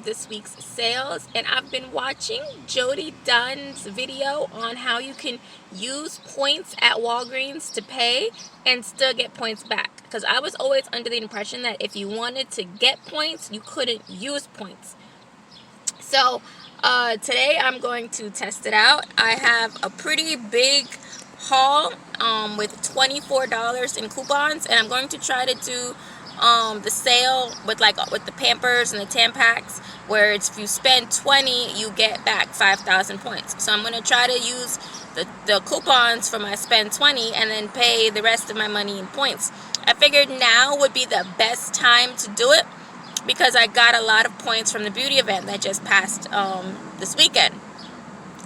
of this week's sales, and I've been watching Jody Dunn's video on how you can use points at Walgreens to pay and still get points back, because I was always under the impression that if you wanted to get points, you couldn't use points. So today I'm going to test it out. I have a pretty big haul with $24 in coupons, and I'm going to try to do the sale with the Pampers and the Tampax, where it's if you spend 20 you get back 5,000 points. So I'm going to try to use the coupons for my spend 20 and then pay the rest of my money in points. I figured now would be the best time to do it because I got a lot of points from the beauty event that just passed this weekend.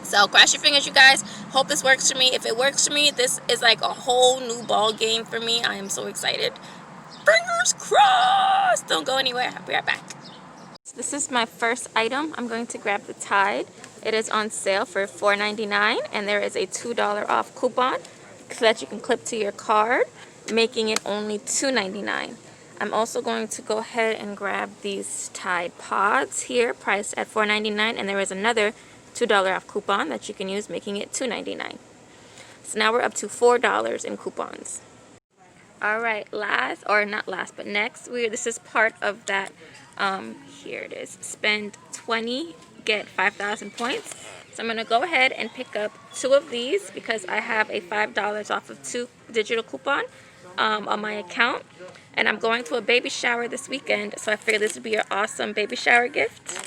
So cross your fingers, you guys. Hope this works for me. If it works for me, this is like a whole new ball game for me. I am so excited. Fingers crossed. Don't go anywhere. I'll be right back. This is my first item. I'm going to grab the Tide. It is on sale for $4.99, and there is a $2 off coupon so that you can clip to your card, making it only $2.99. I'm also going to go ahead and grab these Tide Pods here, priced at $4.99, and there is another $2 off coupon that you can use, making it $2.99. So now we're up to $4 in coupons. Alright, next, this is part of that, here it is, spend 20, get 5,000 points. So I'm going to go ahead and pick up 2 of these because I have a $5 off of 2 digital coupon on my account. And I'm going to a baby shower this weekend, so I figured this would be an awesome baby shower gift.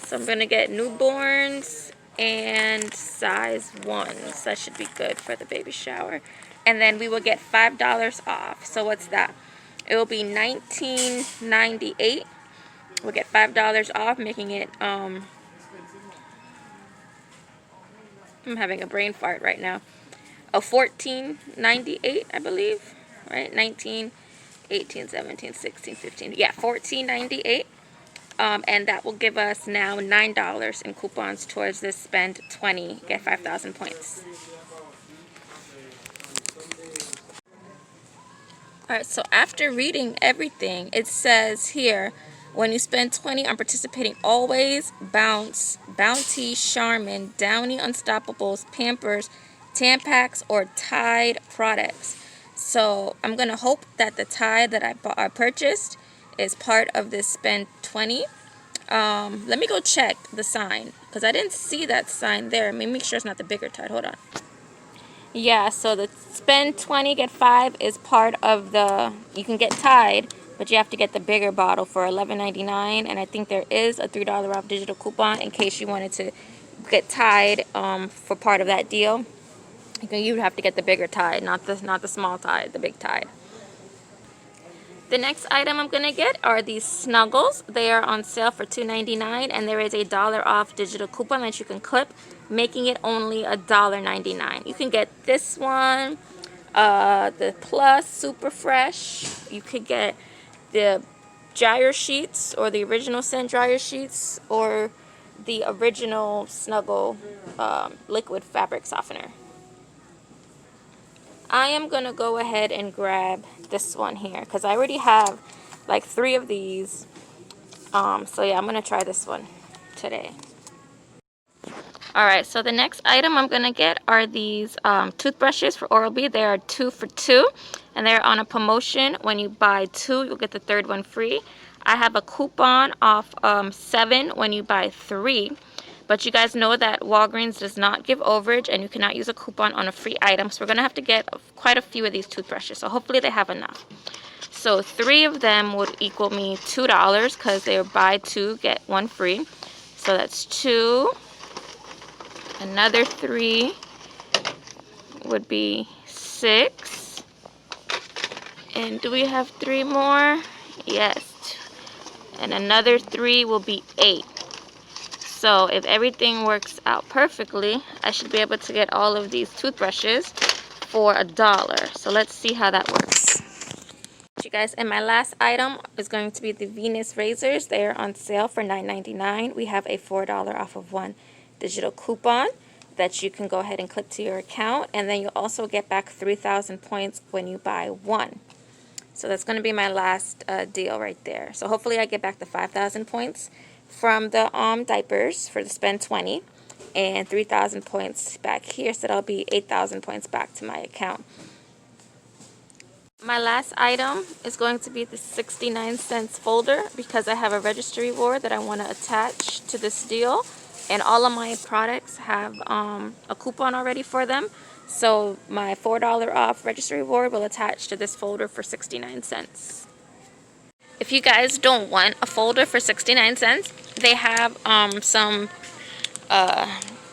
So I'm going to get newborns and size 1s. That should be good for the baby shower. And then we will get $5 off. So what's that? It will be $19.98. We'll get $5 off, making it, I'm having a brain fart right now. $14.98, I believe. Right? 19, 18, 17, 16, 15. Yeah, $14.98. And that will give us now $9 in coupons towards this spend 20, get 5,000 points. Alright, so after reading everything, it says here, when you spend 20 on participating Always, Bounce, Bounty, Charmin, Downy Unstoppables, Pampers, Tampax, or Tide products. So I'm going to hope that the Tide that I purchased is part of this spend 20. Let me go check the sign because I didn't see that sign there. Let me make sure it's not the bigger Tide. Hold on. Yeah, so the spend 20, get 5 is part of the, you can get Tide, but you have to get the bigger bottle for $11.99, and I think there is a $3 off digital coupon in case you wanted to get Tide for part of that deal. You would have to get the bigger Tide, not the small Tide, the big Tide. The next item I'm going to get are these Snuggles. They are on sale for $2.99, and there is a $1 off digital coupon that you can clip, making it only $1.99. You can get this one, the Plus Super Fresh. You could get the dryer sheets or the original scent dryer sheets or the original Snuggle liquid fabric softener. I am going to go ahead and grab this one here because I already have like 3 of these. So yeah, I'm going to try this one today. Alright, so the next item I'm going to get are these toothbrushes for Oral-B. They are 2 for $2, and they're on a promotion. When you buy 2, you'll get the 3rd one free. I have a coupon off 7 when you buy 3. But you guys know that Walgreens does not give overage, and you cannot use a coupon on a free item. So we're going to have to get quite a few of these toothbrushes. So hopefully they have enough. So 3 of them would equal me $2 because they are buy 2, get 1 free. So that's 2. Another 3 would be 6. And do we have 3 more? Yes. And another 3 will be 8. So if everything works out perfectly, I should be able to get all of these toothbrushes for $1. So let's see how that works. You guys, and my last item is going to be the Venus razors. They are on sale for $9.99. We have a $4 off of 1 digital coupon that you can go ahead and clip to your account, and then you'll also get back 3,000 points when you buy 1. So that's going to be my last deal right there. So hopefully I get back the 5,000 points from the diapers for the spend 20, and 3,000 points back here, so that'll be 8,000 points back to my account. My last item is going to be the 69-cents folder, because I have a registry reward that I want to attach to this deal, and all of my products have a coupon already for them. So my $4 off registry reward will attach to this folder for 69 cents. If you guys don't want a folder for 69 cents, they have some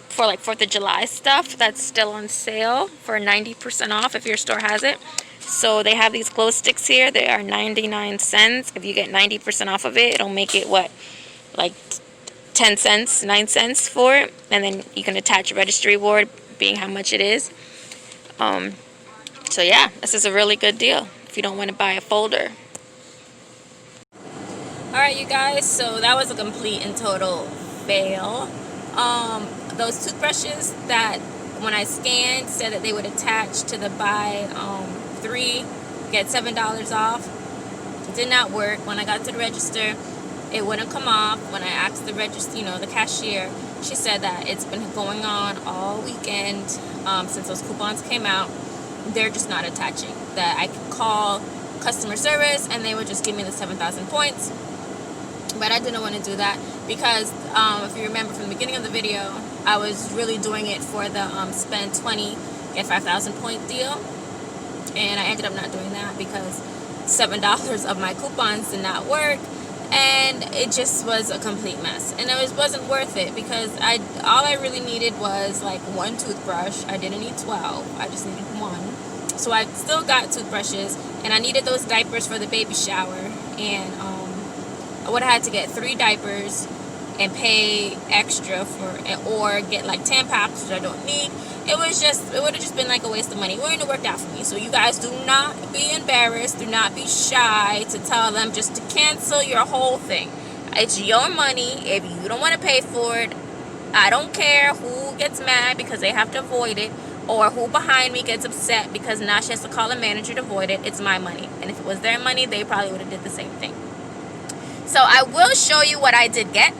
for like 4th of July stuff that's still on sale for 90% off if your store has it. So they have these glow sticks here. They are 99 cents. If you get 90% off of it, it'll make it what, like 10 cents, 9 cents for it. And then you can attach a registry reward being how much it is. So yeah, this is a really good deal if you don't want to buy a folder. Alright you guys, so that was a complete and total fail. Those toothbrushes that when I scanned said that they would attach to the buy 3 get $7 off. It did not work. When I got to the register, it wouldn't come off. When I asked the register, the cashier, she said that it's been going on all weekend since those coupons came out. They're just not attaching. That I could call customer service and they would just give me the 7,000 points. But I didn't want to do that because if you remember from the beginning of the video, I was really doing it for the spend 20 get 5,000 point deal, and I ended up not doing that because $7 of my coupons did not work, and it just was a complete mess, and it wasn't worth it because all I really needed was like 1 toothbrush. I didn't need 12. I just needed 1. So I still got toothbrushes, and I needed those diapers for the baby shower, and I would have had to get 3 diapers and pay extra for it, or get like Tampax, which I don't need. It would have just been like a waste of money. It wouldn't have worked out for me. So you guys do not be embarrassed, do not be shy to tell them just to cancel your whole thing. It's your money. If you don't want to pay for it, I don't care who gets mad because they have to avoid it, or who behind me gets upset because now she has to call a manager to avoid it. It's my money, and if it was their money, they probably would have did the same thing. So I will show you what I did get.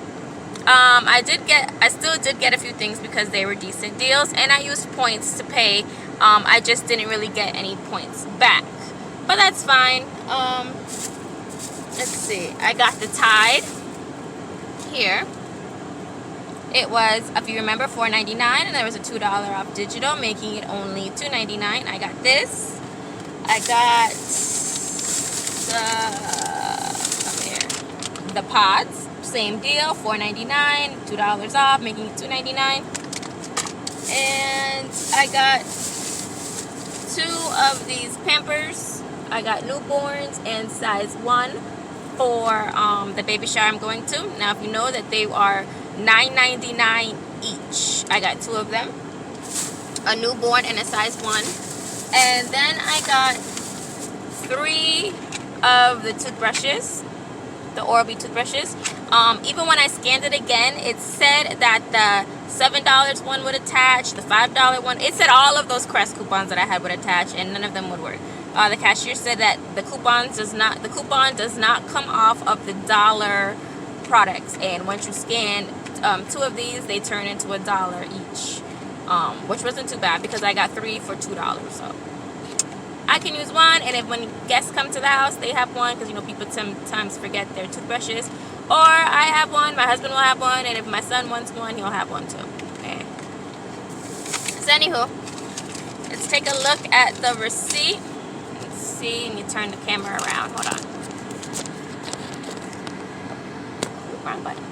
I still did get a few things because they were decent deals, and I used points to pay. I just didn't really get any points back, but that's fine. Let's see. I got the Tide here. It was, if you remember, $4.99, and there was a $2 off digital, making it only $2.99. I got this. I got the pods, same deal, $4.99, $2 off, making it $2.99. And I got 2 of these Pampers. I got newborns and size 1 for the baby shower I'm going to. Now, if you know that they are $9.99 each. I got 2 of them, a newborn and a size 1. And then I got 3 of the toothbrushes, the Oral-B toothbrushes. Even when I scanned it again, it said that the $7 one would attach, the $5 one. It said all of those Crest coupons that I had would attach, and none of them would work. The cashier said that the coupon does not come off of the dollar products, and once you scan 2 of these, they turn into $1 each, which wasn't too bad because I got 3 for $2. So I can use 1, and if when guests come to the house, they have 1, because people sometimes forget their toothbrushes. Or I have 1, my husband will have 1, and if my son wants 1, he'll have 1 too. Okay. So anywho, let's take a look at the receipt. Let's see, let me turn the camera around. Hold on. Wrong button.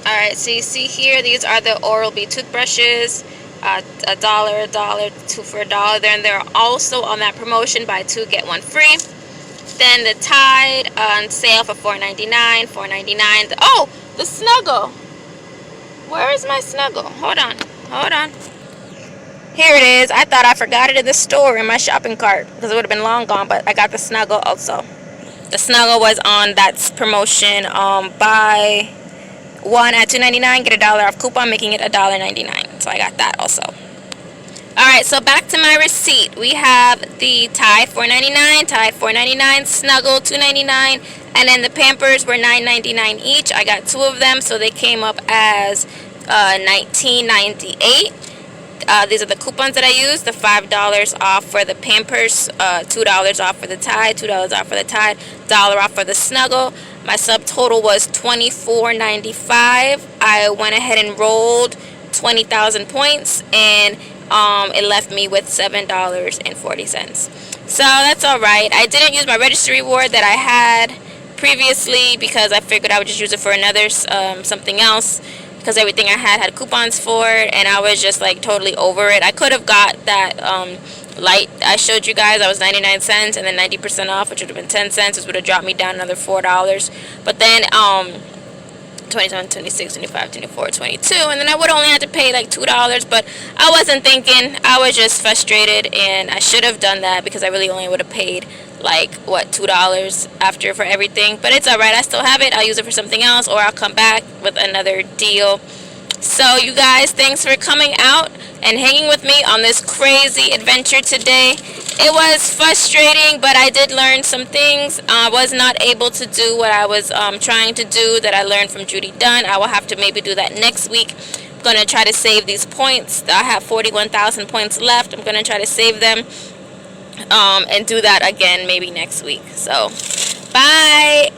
Alright, so you see here, these are the Oral-B toothbrushes. $1, $1, 2 for $1. Then they're also on that promotion, buy 2 get 1 free. Then the Tide on sale for $4.99, $4.99. Oh, the Snuggle. Where is my Snuggle? Hold on. Here it is. I thought I forgot it in the store in my shopping cart because it would have been long gone, but I got the Snuggle also. The Snuggle was on that promotion. Buy 1 at $2.99, get $1 off coupon, making it $1.99. So I got that also. Alright, so back to my receipt. We have the tie $4.99, tie $4.99, Snuggle $2.99, and then the Pampers were $9.99 each. I got 2 of them, so they came up as $19.98. These are the coupons that I used. The $5 off for the Pampers, $2 off for the tie, $2 off for the tie, $1 off for the Snuggle. My subtotal was $24.95. I went ahead and rolled 20,000 points, and it left me with $7.40. So that's alright. I didn't use my registry reward that I had previously because I figured I would just use it for another something else, because everything I had coupons for it, and I was just like totally over it. I could have got that light I showed you guys. I was 99 cents, and then 90% off, which would have been 10 cents, which would have dropped me down another $4. But then 27, 26, 25, 24, 22, and then I would only have to pay like $2, but I wasn't thinking. I was just frustrated, and I should have done that because I really only would have paid like what, $2 after for everything. But it's alright, I still have it. I'll use it for something else, or I'll come back with another deal. So you guys, thanks for coming out and hanging with me on this crazy adventure today. It was frustrating, but I did learn some things. I was not able to do what I was trying to do that I learned from Judy Dunn. I will have to maybe do that next week. I'm going to try to save these points. I have 41,000 points left. I'm going to try to save them and do that again maybe next week. So, bye!